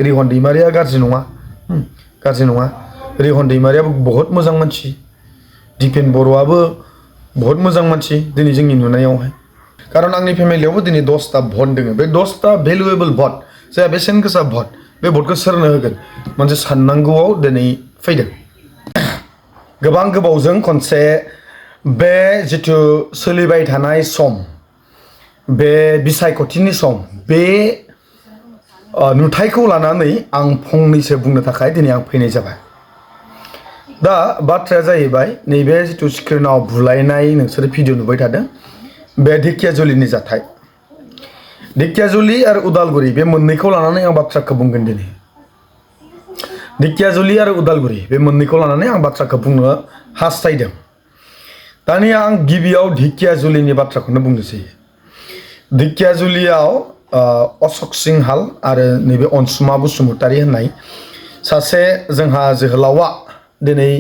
रिहन दैमारिया गाज्रि नङा गाज्रि नङा रिहन दैमारियाबो बहुत मोजां मानसि दिपेन बर'आबो बहुत मोजां मानसि दिनै जोंनि नुनायावहाय कारन आंनि फेमिलियावबो दिनै 10टा भट दोङो बे 10टा भेलुएबल भट जाय बेसेन गोसा भट बे भटखौ सोरनो होगोन मोनसे साननांगौआव दिनै फैदों गोबां गोबावजों खनसे बे जिथु सोलिबाय थानाय सम बे बिसायख'थिनि सम बे नुथायखौ लानानै आं फंनैसो बुंनो थाखाय दिनै आं फैनाय जाबाय दा बाथ्राया जाहैबाय नैबे जिथु स्क्रिनाव बुलायनाय नोंसोर भिडिअ नुबाय थादों बे ढेकियाजुलिनि जाथाय ढेकियाजुलि आरो उदालगुरि बे मोननैखौ लानानै आं बाथ्राखौ बुंगोन दिनै ढेकियाजुलि आरो उदालगुरि बे मोननैखौ लानानै आं बाथ्राखौ बुंनो हास्थायदों दानिया आं गिबियाव ढेकियाजुलिनि बाथ्राखौनो बुंनोसै ढेकियाजुलियाव अशोक सिंहाल आरो नैबे अनसुमा बसुमतारी होननाय सासे जोंहा जोहोलावा दिनै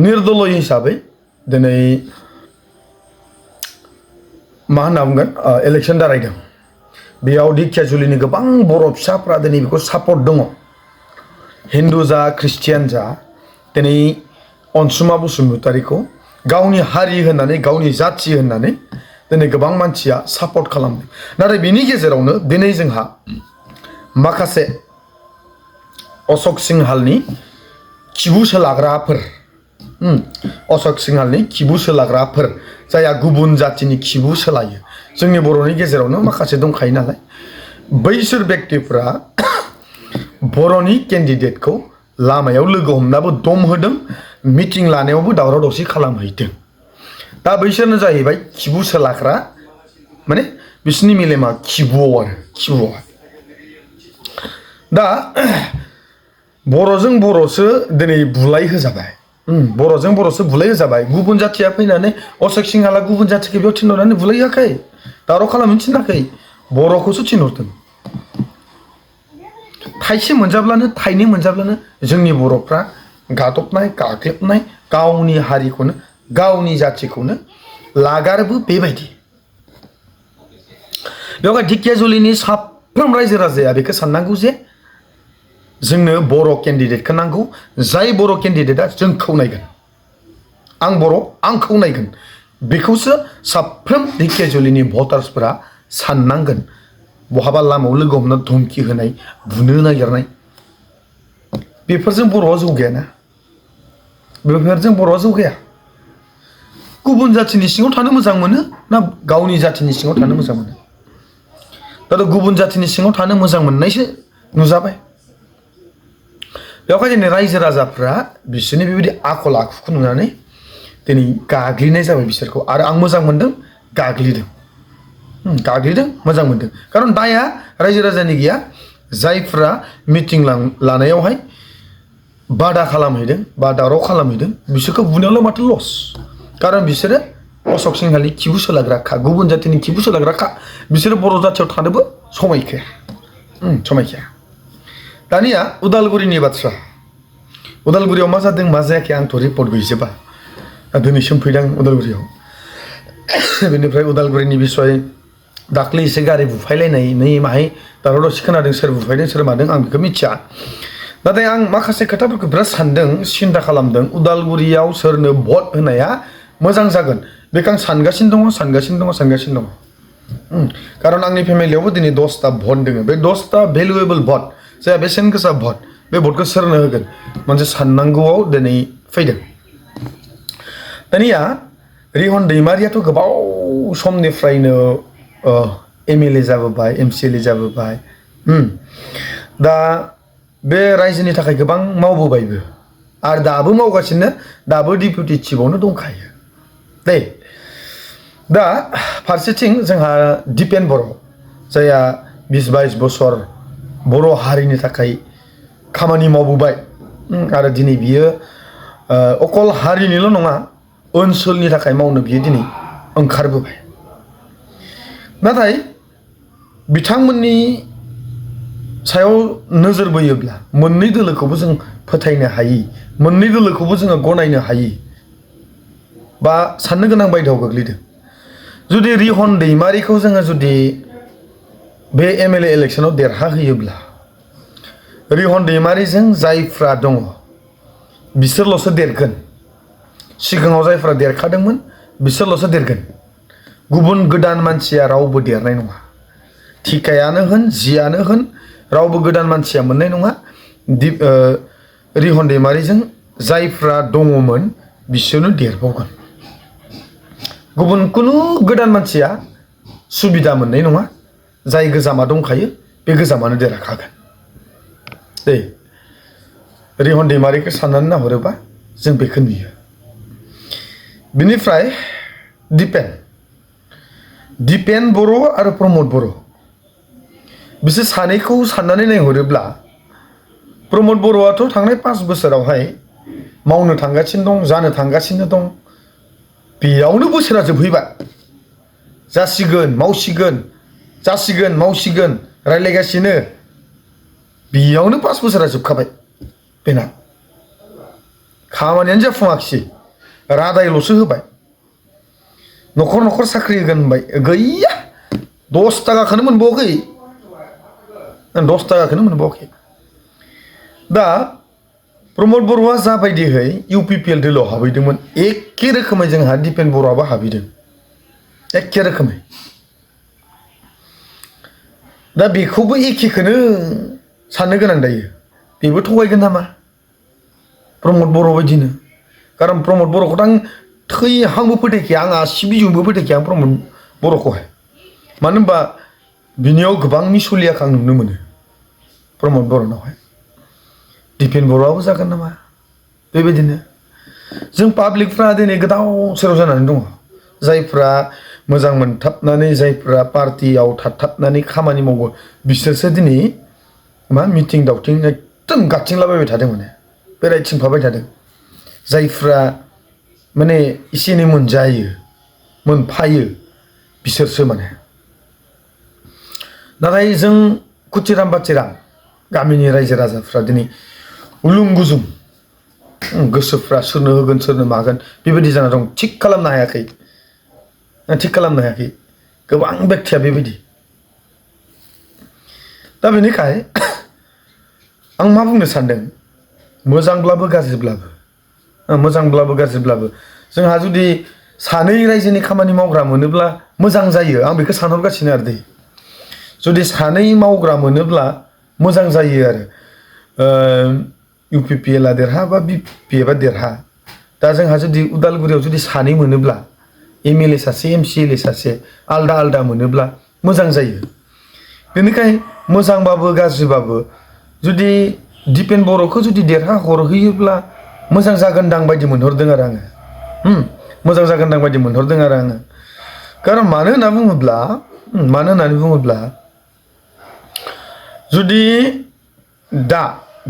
निर्दलीय हिसाबै दिनै मा होनना बुंगोन इलेक्शन दारायदों बेयाव ढेकियाजुलिनि गोबां बर' फिसाफ्रा दिनै बेखौ सापर्ट दङ हिन्दु जा ख्रिस्टियान जा दिनै अनसुमा बसुमतारीखौ गावनि हारि होननानै गावनि जाथि होननानै दिनै गोबां मानसिया सापर्ट खालामदों नाथाय बिनि गेजेरावनो दिनै जोंहा माखासे अशोक सिंहालनि खिबु सोलाग्राफोर अशोक सिंहालनि खिबु सोलाग्राफोर जायहा गुबुन जातिनि खिबु सोलायो जोंनि बर'नि गेजेरावनो माखासे दंखायो नालाय बैसोर व्यक्तिफ्रा बर'नि केन्डिडेटखौ लामायाव लोगो हमनाबो दम होदों मिटिं लानायावबो दावराव दावसि खालामहैदों दा बैसोरनो जाहैबाय खिबु सोलाग्रा माने बिसोरनि मेलेमा खिबुआव दा बर'जों बर'सो दिनै बुलाय होजाबाय बर'जों बर'सो बुलाय होजाबाय गुबुन जाथिया फैनानै अशोक सिंहाला गुबुन जातिखौ बेयाव थिनहरनानै बुलाय होआखै दावराव खालामनो थिनाखै बर'खौसो थिनहरदों थाइसे मोनजाब्लानो थाइनै मोनजाब्लानो जोंनि बर'फ्रा गादबनाय गाग्लोबनाय गावनि हारिखौनो गावनि जातिखौनो लागारबो बेबायदि बेवहाय ढेकियाजुलिनि साफ्रोम रायजो राजाया बेखौ साननांगौ जे जोंनो बर' केन्डिडेटखौ नांगौ जाय बर' केन्डिडेटआ जोंखौ नायगोन आं बर' आंखौ नायगोन बेखौसो साफ्रोम ढेकियाजुलिनि भटार्सफोरा साननांगोन बहाबा लामायाव लोगो हमना धमकि होनाय बुनो नागिरनाय बेफोरजों बर'आ जौगायाना बेफोरजों बर'आ जौगाया गुबुन जातिनि सिङाव थानो मोजां मोनो ना गावनि जातिनि सिङाव थानो मोजां मोनो दा गुबुन जातिनि सिङाव थानो मोजां मोननायसो नुजाबाय बेवहाय दिनै रायजो राजाफ्रा बिसोरनि बेबायदि आखल आखुखौ नुनानै दिनै गाग्लिनाय जाबाय बिसोरखौ आरो आं मोजां मोनदों गाग्लिदों मोजां मोनदों कारन दाया रायजो राजानि गैया जायफ्रा मिटिं लानायावहाय बादा खालामहैदों बा दावराव खालामहैदों बिसोरखौ बुनायावल' माथो लस कारन बिसोरो अशोक सिंहालनि खिबु सोलाग्राखा गुबुन जातिनि खिबु सोलाग्राखा बिसोरो बर' जातियाव थानोबो समायखाया दानिया उदालगुरिनि बाथ्रा उदालगुरियाव मा जादों मा जायाखै आंथ' रिपर्ट गैजोबा दिनैसिम फैदों उदालगुरियाव बेनिफ्राय उदालगुरिनि बिसय दाख्लै एसे गारि बुफायलायनाय नै माहाय दावराव दावसि खोनादों सोर बुफायदों सोर मादों आं बेखौ मिथिया नाथाय आं माखासे खोथाफोरखौ बिराद सानदों सिन्था खालामदों उदालगुरियाव सोरनो भट होनाया मोजां जागोन बेखौ आं सानगासिनो दङ कारन आंनि फेमिलियावबो दिनै 10टा भट दोङो बे 10टा भेलुएबल भट जाय बेसेन गोसा भट बे भटखौ सोरनो होगोन मोनसे साननांगौआव दिनै फैदों दानिया रिहन दैमारियाथ' गोबाव समनिफ्रायनो MLA जाबोबाय MCLA जाबोबाय दा बे रायजोनि थाखाय गोबां मावबोबायबो आरो दाबो मावगासिनो दाबो डिपुटि चिफआवनो दंखायो दे दा फारसेथिं जोंहा दिपेन बर' जायहा 20-22 बोसोर बर' हारिनि थाखाय खामानि मावबोबाय आरो दिनै बियो अकल हारिनिल' नङा ओनसोलनि थाखाय मावनो बियो दिनै ओंखारबोबाय नाथाय बिथांमोननि सायाव नोजोर बोयोब्ला मोननै दोलोखौबो जों फोथायनो हायि मोननै दोलोखौबो जोङो गनायनो हायि बा साननो गोनां बायदाव गोग्लैदों जुदि रिहन दैमारिखौ जोङो जुदि बे MLA इलेक्शनाव देरहा होयोब्ला रिहन दैमारिजों जायफ्रा दङ बिसोरल'सो देरगोन सिगाङाव जायफ्रा देरखादोंमोन बिसोरल'सो देरगोन गुबुन गोदान मानसिया रावबो देरनाय नङा थिकायानो होन जियानो होन रावबो गोदान मानसिया मोननाय नङा रिहन दैमारिजों जायफ्रा दङमोन बिसोरनो देरबावगोन गुबुन कुनु गोदान मानसिया सुबिदा मोननाय नङा जाय गोजामा दंखायो बे गोजामानो देरहाखागोन दे रिहन दैमारिखौ साननानै नाहरोबा जों बेखौ नुयो बिनिफ्राय दिपेन बर' आरो प्रमद बर' बिसोर सानैखौ साननानै नायहरोब्ला प्रमद बर'आथ' थांनाय 5 बोसोरावहाय मावनो थांगासिनो दं जानो थांगासिनो दं बेयावनो बोसोरा जोबहैबाय जासिगोन मावसिगोन रायलायगासिनो बेयावनो 5 बोसोरा जोबखाबाय बेना खामानियानो जाफुङाखिसै रादायल'सो होबाय न'खर साख्रि होगोन होनबाय गैया 10 थाखाखौनो मोनबावाखै दा प्रमद बर'आ जाबायदिहै UPPL दोलोआव हाबैदोंमोन एखे रोखोमै जोंहा दिपेन बर'आबो हाबैदों एखे रोखोमै दा बेखौबो एखेखौनो साननो गोनां दायो बेबो थगायगोन नामा प्रमद बर' बायदिनो कारन प्रमद बर'खौथ' आं थैहांबो फोथायखाया आं आसि बिजौबो फोथायखाया आं प्रमद बर'खौहाय मानो होनबा बिनियाव गोबां मिसलियाखौ आं नुनो मोनो प्रमद बर'नावहाय दिपेन बर'आबो जागोन नामा बेबायदिनो जों पाब्लिकफ्रा दिनै गोदाव सोराव जानानै दङ जायफ्रा मोजां मोनथाबनानै जायफ्रा पार्टियाव थाबथाबनानै खामानि मावो बिसोरसो दिनै मिटिं दावथिं एकदम गाथिंलाबायबाय थादों माने बेरायथिंफाबाय थादों जायफ्रा माने एसे एनै मोनफायो बिसोरसो माने नाथाय जों कुथिराम बाथिराम गामिनि रायजो राजाफ्रा दिनै उलुं गुजुं गोसोफ्रा सोरनो होगोन सोरनो मागोन बेबायदि जाना दं थिग खालामनो हायाखै गोबां बेक्तिया बेबायदि दा बेनिखाय आं मा बुंनो सानदों मोजांब्लाबो गाज्रिब्लाबो जोंहा जुदि सानै रायजोनि खामानि मावग्रा मोनोब्ला मोजां जायो आं बेखौ सानहरगासिनो आरो दै जुदि सानै मावग्रा मोनोब्ला मोजां जायो आरो UPPL देरहा बा BPF देरहा दा जोंहा जुदि उदालगुरियाव जुदि सानै मोनोब्ला MLA सासे MCLA सासे आलदा मोनोब्ला मोजां जायो बेनिखाय मोजांबाबो गाज्रिबाबो जुदि दिपेन बर'खौ जुदि देरहा हरहैयोब्ला मोजां जागोनदां बायदि मोनहरदों आरो आङो कारन मानो होननानै बुङोब्ला जुदि दा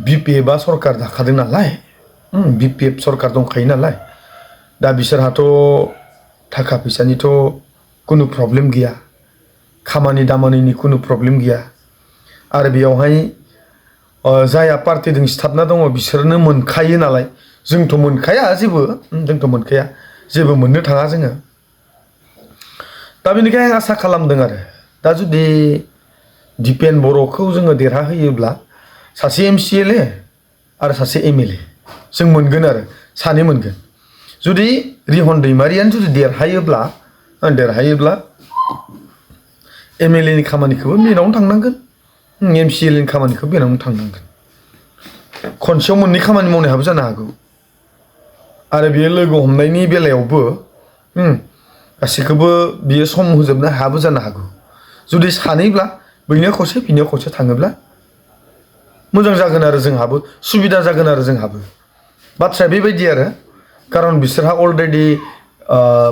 BPF सरकार दाखादों नालाय BPF सरकार दंखायो नालाय दा बिसोरहाथ' थाखा फैसानिथ' कुनु प्रब्लेम गैया खामानि दामानिनि कुनु प्रब्लेम गैया आरो बेयावहाय जाया पार्टिजों सिथाबना दङ बिसोरनो मोनखायो नालाय जोंथ' मोनखाया जेबो मोननो थाङा जोङो दा बेनिखायनो आं आसा खालामदों आरो दा जुदि दिपेन बर'खौ जोङो देरहाहोयोब्ला सासे MCLA आरो सासे MLA जों मोनगोन आरो सानै मोनगोन जुदि रिहन दैमारियानो जुदि देरहायोब्ला MLA नि खामानिखौबो बेनावनो थांनांगोन MCLA नि खामानिखौ बेनावनो थांनांगोन खनसेयाव मोननै खामानि मावनायाबो जानो हागौ आरो बियो लोगो हमनायनि बेलायावबो गासैखौबो बियो सम होजोबनो हायाबो जानो हागौ जुदि सानैब्ला बैनियाव खौसे बिनियाव खौसे थाङोब्ला मोजां जागोन आरो जोंहाबो सुबिदा जागोन आरो जोंहाबो बाथ्राया बेबायदि आरो कारन बिसोरहा अलरेडि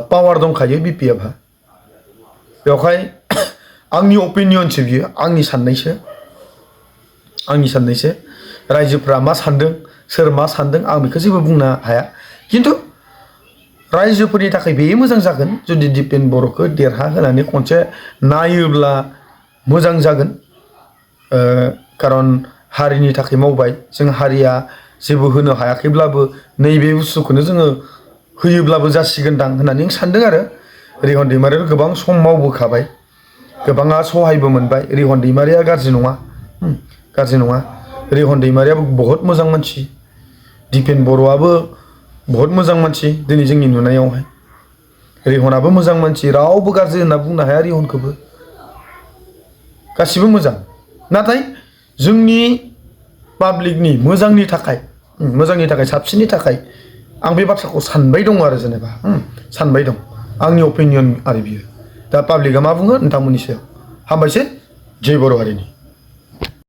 पावार दंखायो BPFहा बेवहाय आंनि अपिनियनसो बियो आंनि साननायसो रायजोफ्रा मा सानदों सोर मा सानदों आं बेखौ जेबो बुंनो हाया खिन्थु रायजोफोरनि थाखाय बेयो मोजां जागोन जुदि दिपेन बर'खौ देरहा होनानै खनसे नायोब्ला मोजां जागोन कारन हारिनि थाखाय मावबाय जों हारिया जेबो होनो हायाखैब्लाबो नैबे बुस्थुखौनो जोङो होयोब्लाबो जासिगोनदां होननानै आं सानदों आरो रिहन दैमारिया गोबां सम मावबोखाबाय गोबाङा सहायबो मोनबाय रिहन दैमारिया गाज्रि नङा रिहन दैमारियाबो बहुत मोजां मानसि दिपेन बर'आबो बहुत मोजां मानसि दिनै जोंनि नुनायावहाय रिहनाबो मोजां मानसि रावबो गाज्रि होनना बुंनो हाया रिहनखौबो गासिबो मोजां नाथाय जोंनि पाब्लिकनि मोजांनि थाखाय साबसिननि थाखाय आं बे बाथ्राखौ सानबाय दं आरो जेनेबा सानबाय दं आंनि अपिनियन आरो बियो दा पाब्लिकआ मा बुङो नोंथांमोननि सायाव हामबायसै जय बर' हारिनि